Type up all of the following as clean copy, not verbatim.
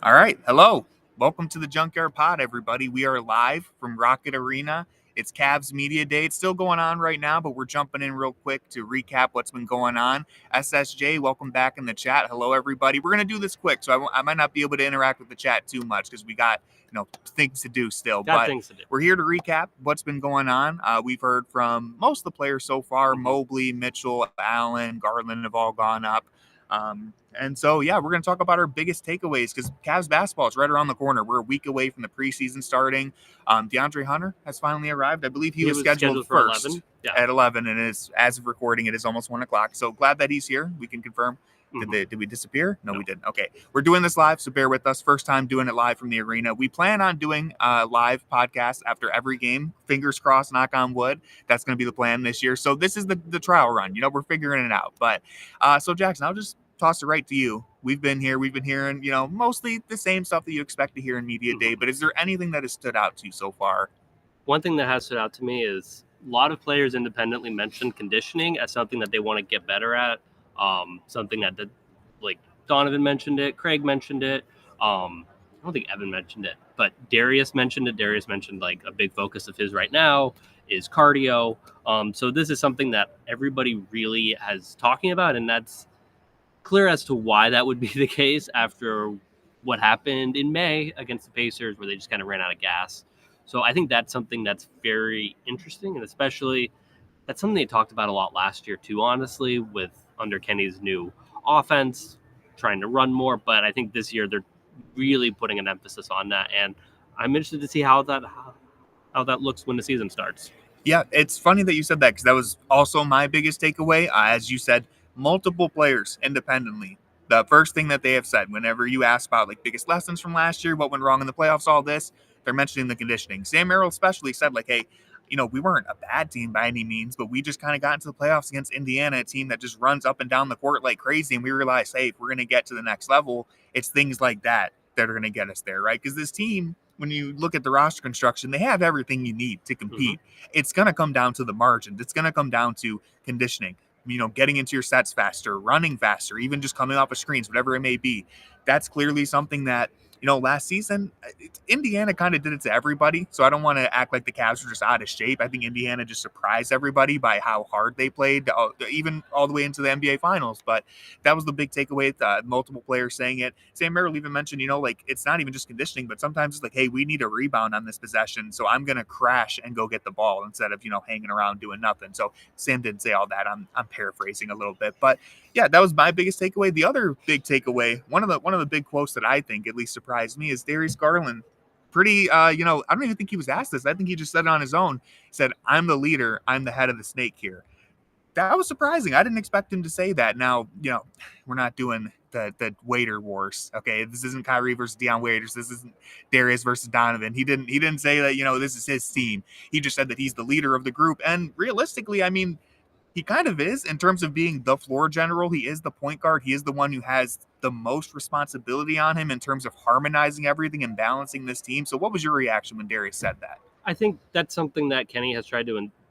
All right. Hello. Welcome to the Junkyard Pod, everybody. We are live from Rocket Arena. It's CAVS Media Day. It's still going on right now, but we're jumping in real quick to recap what's been going on. SSJ, welcome back in the chat. Hello, everybody. We're going to do this quick, so I might not be able to interact with the chat too much because we got things to do still. We're here to recap what's been going on. We've heard from most of the players so far. Mobley, Mitchell, Allen, Garland have all gone up. And so, we're going to talk about our biggest takeaways because Cavs basketball is right around the corner. We're a week away from the preseason starting. DeAndre Hunter has finally arrived. I believe he was scheduled for first 11. At 11, and as of recording, it is almost 1 o'clock. So glad that he's here. We can confirm. Did we disappear? No, we didn't. Okay. We're doing this live, so bear with us. First time doing it live from the arena. We plan on doing a live podcast after every game. Fingers crossed, knock on wood. That's going to be the plan this year. So this is the trial run. We're figuring it out. But so, Jackson, I'll just toss it right to you. We've been hearing, mostly the same stuff that you expect to hear in Media Day. But is there anything that has stood out to you so far? One thing that has stood out to me is a lot of players independently mentioned conditioning as something that they want to get better at. Something that like Donovan mentioned it, Craig mentioned it. I don't think Evan mentioned it, but Darius mentioned it. Darius mentioned like a big focus of his right now is cardio. So this is something that everybody really has talking about, and that's clear as to why that would be the case after what happened in May against the Pacers, where they just kind of ran out of gas. So I think that's something that's very interesting, and especially that's something they talked about a lot last year too, honestly, with under Kenny's new offense, trying to run more. But I think this year they're really putting an emphasis on that, and I'm interested to see how that looks when the season starts. Yeah, it's funny that you said that because that was also my biggest takeaway. As you said, multiple players independently. The first thing that they have said whenever you ask about like biggest lessons from last year, what went wrong in the playoffs, all this, they're mentioning the conditioning. Sam Merrill especially said like, hey, we weren't a bad team by any means, but we just kind of got into the playoffs against Indiana, a team that just runs up and down the court like crazy. And we realized, hey, if we're going to get to the next level, it's things like that are going to get us there, right? Because this team, when you look at the roster construction, they have everything you need to compete. It's going to come down to the margins. It's going to come down to conditioning, getting into your sets faster, running faster, even just coming off of screens, whatever it may be. That's clearly something that, last season, Indiana kind of did it to everybody. So I don't want to act like the Cavs were just out of shape. I think Indiana just surprised everybody by how hard they played, even all the way into the NBA Finals. But that was the big takeaway. Multiple players saying it. Sam Merrill even mentioned, it's not even just conditioning, but sometimes it's like, hey, we need a rebound on this possession. So I'm going to crash and go get the ball instead of, hanging around doing nothing. So Sam didn't say all that. I'm paraphrasing a little bit. But yeah, that was my biggest takeaway. The other big takeaway, one of the big quotes that I think at least surprised me is Darius Garland. Pretty, I don't even think he was asked this. I think he just said it on his own. He said, I'm the leader. I'm the head of the snake here. That was surprising. I didn't expect him to say that. Now, we're not doing the Waiter wars. Okay, this isn't Kyrie versus Deion Waiters. This isn't Darius versus Donovan. He didn't say that, this is his team. He just said that he's the leader of the group. And realistically, I mean, he kind of is in terms of being the floor general. He is the point guard. He is the one who has the most responsibility on him in terms of harmonizing everything and balancing this team. So what was your reaction when Darius said that? I think that's something that Kenny has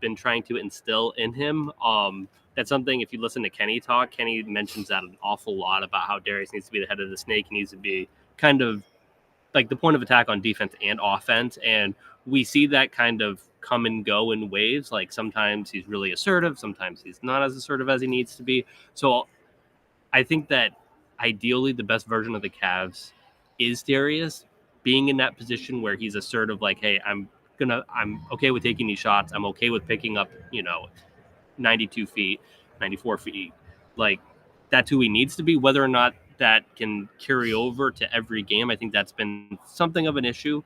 been trying to instill in him. That's something, if you listen to Kenny talk, Kenny mentions that an awful lot about how Darius needs to be the head of the snake. He needs to be kind of like the point of attack on defense and offense. And we see that kind of come and go in waves. Like sometimes he's really assertive, sometimes he's not as assertive as he needs to be. So I think that ideally the best version of the Cavs is Darius being in that position where he's assertive, like, hey, I'm okay with taking these shots. I'm okay with picking up, 92 feet, 94 feet. Like that's who he needs to be. Whether or not that can carry over to every game, I think that's been something of an issue.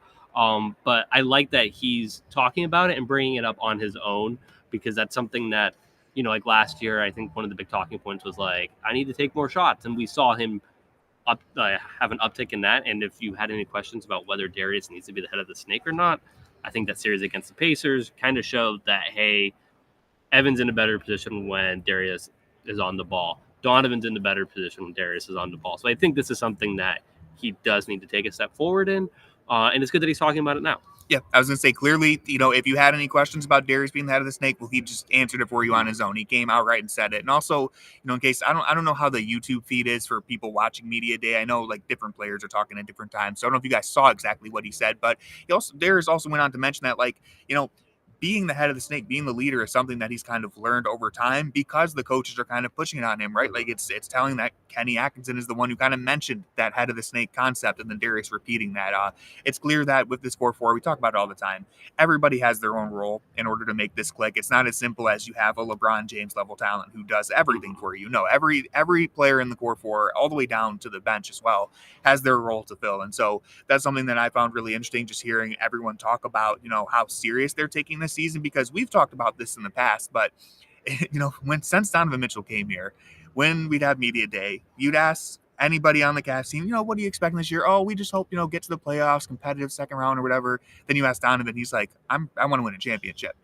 But I like that he's talking about it and bringing it up on his own, because that's something that, like last year, I think one of the big talking points was like, I need to take more shots. And we saw him have an uptick in that. And if you had any questions about whether Darius needs to be the head of the snake or not, I think that series against the Pacers kind of showed that, hey, Evan's in a better position when Darius is on the ball. Donovan's in the better position when Darius is on the ball. So I think this is something that he does need to take a step forward in. And it's good that he's talking about it now. Yeah, I was going to say, clearly, if you had any questions about Darius being the head of the snake, well, he just answered it for you on his own. He came outright and said it. And also, in case I don't know how the YouTube feed is for people watching media day. I know like different players are talking at different times, so I don't know if you guys saw exactly what he said, but Darius also went on to mention that being the head of the snake, being the leader is something that he's kind of learned over time because the coaches are kind of pushing it on him, right? Like it's telling that Kenny Atkinson is the one who kind of mentioned that head of the snake concept, and then Darius repeating that. It's clear that with this core four, we talk about it all the time. Everybody has their own role in order to make this click. It's not as simple as you have a LeBron James level talent who does everything for you. No, every player in the core four, all the way down to the bench as well, has their role to fill. And so that's something that I found really interesting, just hearing everyone talk about, how serious they're taking this season, because we've talked about this in the past, but since Donovan Mitchell came here, when we'd have media day, you'd ask anybody on the Cavs team, what are you expecting this year? Oh, we just hope, get to the playoffs, competitive second round or whatever. Then you ask Donovan, he's like, I want to win a championship.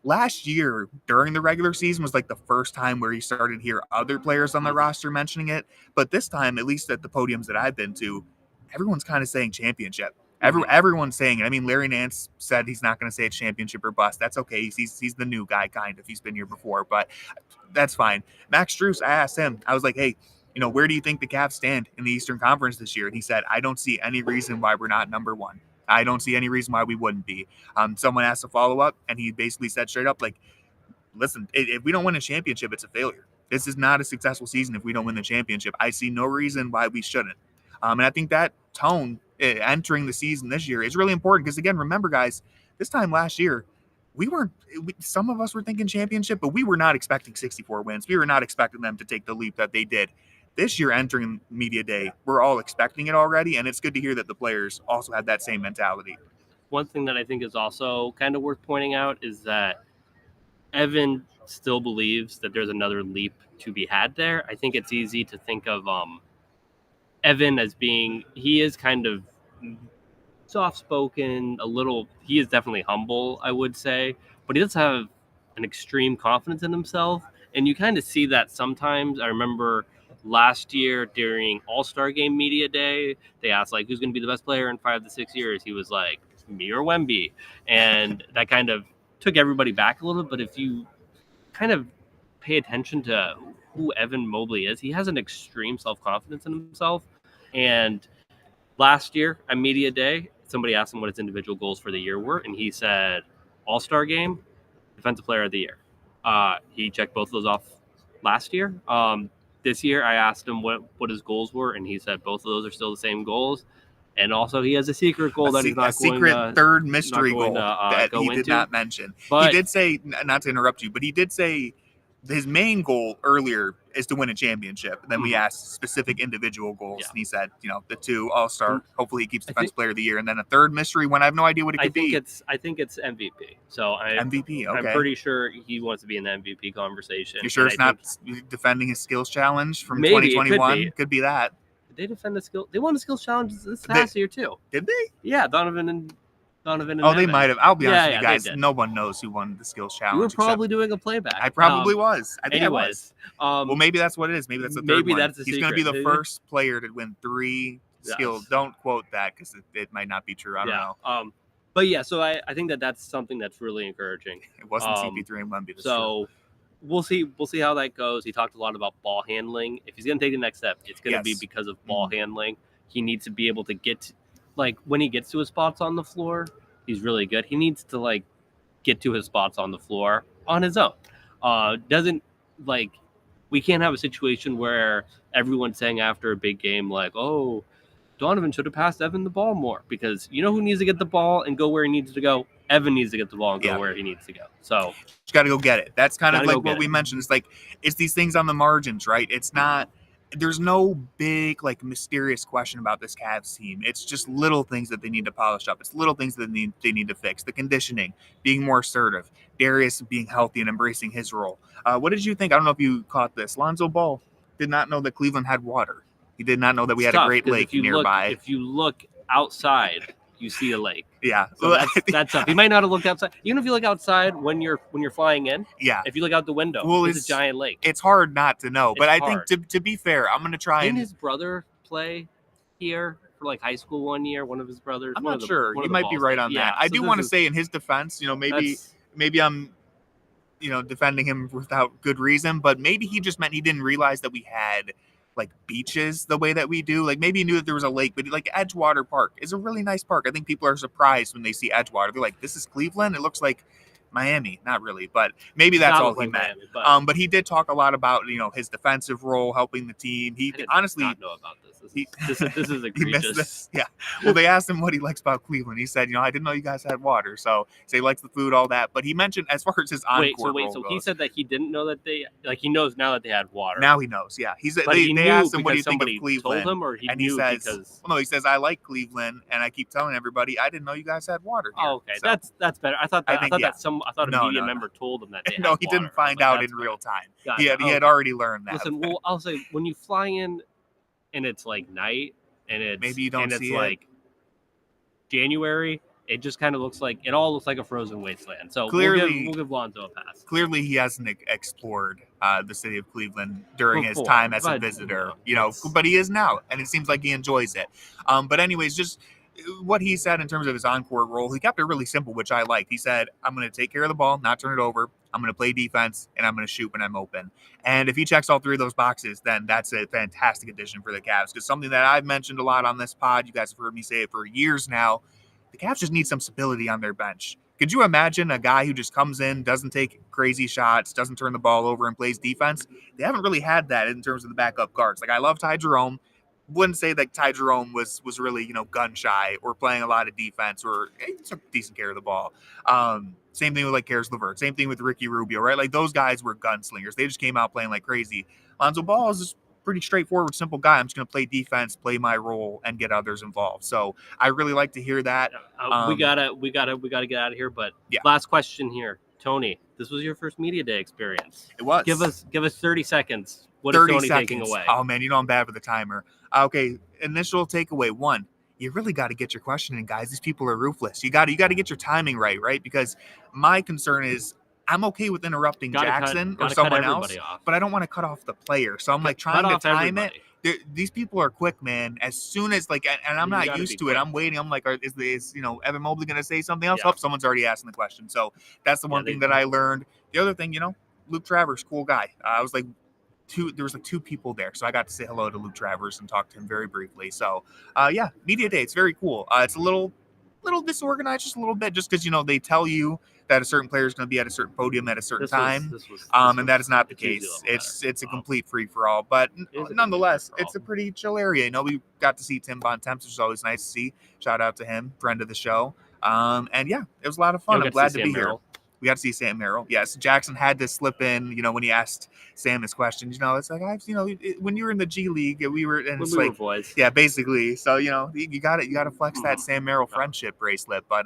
Last year, during the regular season, was like the first time where you started to hear other players on the roster mentioning it. But this time, at least at the podiums that I've been to, everyone's kind of saying championship. Everyone's saying it. I mean, Larry Nance said he's not going to say it's championship or bust. That's okay. He's the new guy, kind of. He's been here before, but that's fine. Max Strus, I asked him, I was like, hey, where do you think the Cavs stand in the Eastern Conference this year? And he said, I don't see any reason why we're not number one. I don't see any reason why we wouldn't be. Someone asked a follow-up, and he basically said straight up, like, listen, if we don't win a championship, it's a failure. This is not a successful season if we don't win the championship. I see no reason why we shouldn't. And I think that tone entering the season this year is really important because, again, remember, guys, this time last year, some of us were thinking championship, but we were not expecting 64 wins. We were not expecting them to take the leap that they did. This year, entering media day, we're all expecting it already, and it's good to hear that the players also had that same mentality. One thing that I think is also kind of worth pointing out is that Evan still believes that there's another leap to be had there. I think it's easy to think of Evan as he is kind of soft-spoken, he is definitely humble, I would say, but he does have an extreme confidence in himself, and you kind of see that sometimes. I remember last year during All-Star Game Media Day, they asked, who's going to be the best player in 5 to 6 years? He was like, me or Wemby, and that kind of took everybody back a little bit, but if you kind of pay attention to who Evan Mobley is, he has an extreme self-confidence in himself, and last year at Media Day, somebody asked him what his individual goals for the year were, and he said, All-Star Game, Defensive Player of the Year. He checked both of those off last year. This year, I asked him what his goals were, and he said both of those are still the same goals. And also, he has a secret goal that he's not going to... A secret third mystery goal that he did not mention. But he did say, not to interrupt you, but he did say his main goal earlier is to win a championship. And then we asked specific individual goals, and he said, the 2 All-Star, hopefully he keeps Defensive Player of the Year, and then a third mystery one. I have no idea what it could be. I think it's MVP. So MVP, okay. I'm pretty sure he wants to be in the MVP conversation. You're sure it's not defending his skills challenge from 2021? Could be that. Did they defend the skill? They won the skills challenge this past year too. Did they? Yeah, Donovan and Oh, Evan. they might have. I'll be honest with you guys. No one knows who won the skills challenge. You were probably doing a playback. I probably was. I think anyways, I was. Well, maybe that's what it is. Maybe that's the third one. That's the He's going to be the first player to win 3 skills. Don't quote that because it might not be true. I don't know. But yeah, so I think that's something that's really encouraging. It wasn't CP3 and Wemby. So we'll see how that goes. He talked a lot about ball handling. If he's going to take the next step, it's going to be because of ball handling. He needs to be able to get when he gets to his spots on the floor, he's really good. He needs to get to his spots on the floor on his own. We can't have a situation where everyone's saying after a big game oh, Donovan should have passed Evan the ball more, because who needs to get the ball and go where he needs to go? Evan needs to get the ball and go where he needs to go. So just got to go get it. That's kind of what we mentioned. It's it's these things on the margins, right? It's not. There's no big, mysterious question about this Cavs team. It's just little things that they need to polish up. It's little things that they need to fix. The conditioning, being more assertive, Darius being healthy and embracing his role. What did you think? I don't know if you caught this. Lonzo Ball did not know that Cleveland had water. He did not know that we had a great lake nearby. If you look outside, you see a lake. Yeah, so that's tough. He might not have looked outside. Even if you look outside when you're flying in. Yeah. If you look out the window, it's a giant lake. It's hard not to know. But I think to be fair, I'm going to try. Didn't his brother play here for like high school one year. One of his brothers. I'm one not of the, sure. One You of the might be Balls right did. on Yeah, that. I so do this want to is- say in his defense, that's- maybe I'm, defending him without good reason, but maybe he just meant he didn't realize that we had like beaches the way that we do. Like maybe he knew that there was a lake, but like Edgewater Park is a really nice park. I think people are surprised when they see Edgewater. They're like, "This is Cleveland. It looks like Miami." Not really, but maybe that's Not all look he like meant. Miami, But he did talk a lot about his defensive role, helping the team. He I did honestly not know about this. This is he egregious. missed this. Yeah. Well, they asked him what he likes about Cleveland. He said, I didn't know you guys had water. So he likes the food, all that. But he mentioned as far as his encore role So goes, he said that he didn't know that he knows now that they had water. now he knows. Yeah. But he they knew asked him what do you because think of somebody Cleveland, told him, or he and knew he says, because. "Well, no." He says, "I like Cleveland, and I keep telling everybody I didn't know you guys had water here." Oh, okay, So, that's better. I thought think, a No, media no. member told him that they no, had he water. didn't find out in real time. Gotcha. He had already learned that. Listen, well, I'll say when you fly in, and it's like night, and it's Maybe you don't and see it's it. like January. It just kind of looks like a frozen wasteland. So Clearly- we'll give Lonzo a pass. Clearly, he hasn't explored the city of Cleveland during his Before, time as a but, visitor, it's- but he is now, and it seems like he enjoys it. But anyways, just what he said in terms of his encore role, he kept it really simple, which I liked. He said, "I'm going to take care of the ball, not turn it over. I'm going to play defense, and I'm going to shoot when I'm open." And if he checks all three of those boxes, then that's a fantastic addition for the Cavs. Because something that I've mentioned a lot on this pod, you guys have heard me say it for years now, the Cavs just need some stability on their bench. Could you imagine a guy who just comes in, doesn't take crazy shots, doesn't turn the ball over, and plays defense? They haven't really had that in terms of the backup guards. Like, I love Ty Jerome. Wouldn't say that Ty Jerome was really, gun shy or playing a lot of defense, or he took decent care of the ball. Same thing with like Karis LeVert. Same thing with Ricky Rubio, right? Like those guys were gunslingers. They just came out playing like crazy. Lonzo Ball is just pretty straightforward, simple guy. I'm just going to play defense, play my role, and get others involved. So I really like to hear that. We gotta get out of here. But Yeah. last question here, Tony. This was your first media day experience. It was. Give us 30 seconds. What is 30 Tony seconds. taking away? Oh, man, I'm bad with the timer. Okay, initial takeaway. 1, you really got to get your question in, guys. These people are ruthless. You got to get your timing right? Because my concern is I'm okay with interrupting Jackson or someone else, but I don't want to cut off the player. So I'm like trying to time it. These people are quick, man. As soon as and I'm not used to it. I'm waiting. I'm like, is Evan Mobley going to say something else? Yeah. Oh, someone's already asking the question. So that's the one thing that I learned. The other thing, Luke Travers, cool guy. I was like, there was like 2 people there, so I got to say hello to Luke Travers and talk to him very briefly. So media day, it's very cool. It's a little disorganized, just a little bit, just because they tell you that a certain player is going to be at a certain podium at a certain time, and that is not the case. It's a complete free for all, but nonetheless, it's a pretty chill area. We got to see Tim Bontemps, which is always nice to see. Shout out to him, friend of the show. And yeah, it was a lot of fun. I'm glad to be here. We got to see Sam Merrill. Yes, Jackson had to slip in, when he asked Sam his questions. It's like, when you were in the G League, we were, and it's like, boys. Yeah, basically. So, you got to flex that Sam Merrill friendship bracelet. But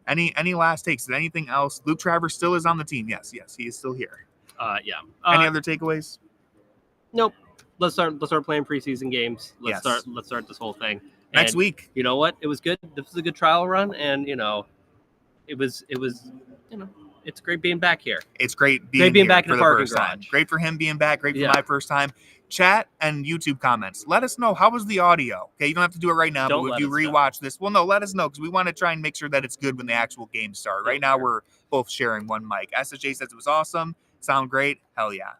any last takes? Is anything else? Luke Travers still is on the team. Yes, he is still here. Yeah. Any other takeaways? Nope. Let's start playing preseason games. Let's Yes. start this whole thing. Next week. You know what? It was good. This was a good trial run, and it was it's great being back here. It's great being being here back in for the the parking first time. garage. Great for him being back. Great for Yeah. my first time. Chat and YouTube comments. Let us know, how was the audio? Okay, you don't have to do it right now, Don't but if let you us know. rewatch this, well, no, let us know, because we want to try and make sure that it's good when the actual games start. Right now, we're both sharing one mic. SSJ says it was awesome. Sound great. Hell yeah.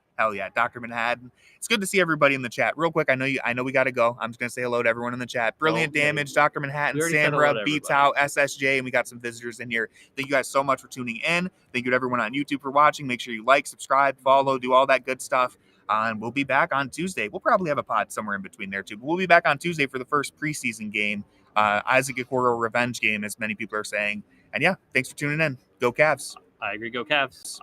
Dr. Manhattan. It's good to see everybody in the chat. Real quick, I know we got to go. I'm just going to say hello to everyone in the chat. Brilliant Okay. Damage, Dr. Manhattan, We already said hello Samra, to Beats everybody. Out, SSJ, and we got some visitors in here. Thank you guys so much for tuning in. Thank you to everyone on YouTube for watching. Make sure you like, subscribe, follow, do all that good stuff. And we'll be back on Tuesday. We'll probably have a pod somewhere in between there too. But we'll be back on Tuesday for the first preseason game, Isaac Okoro revenge game, as many people are saying. And yeah, thanks for tuning in. Go Cavs. I agree. Go Cavs.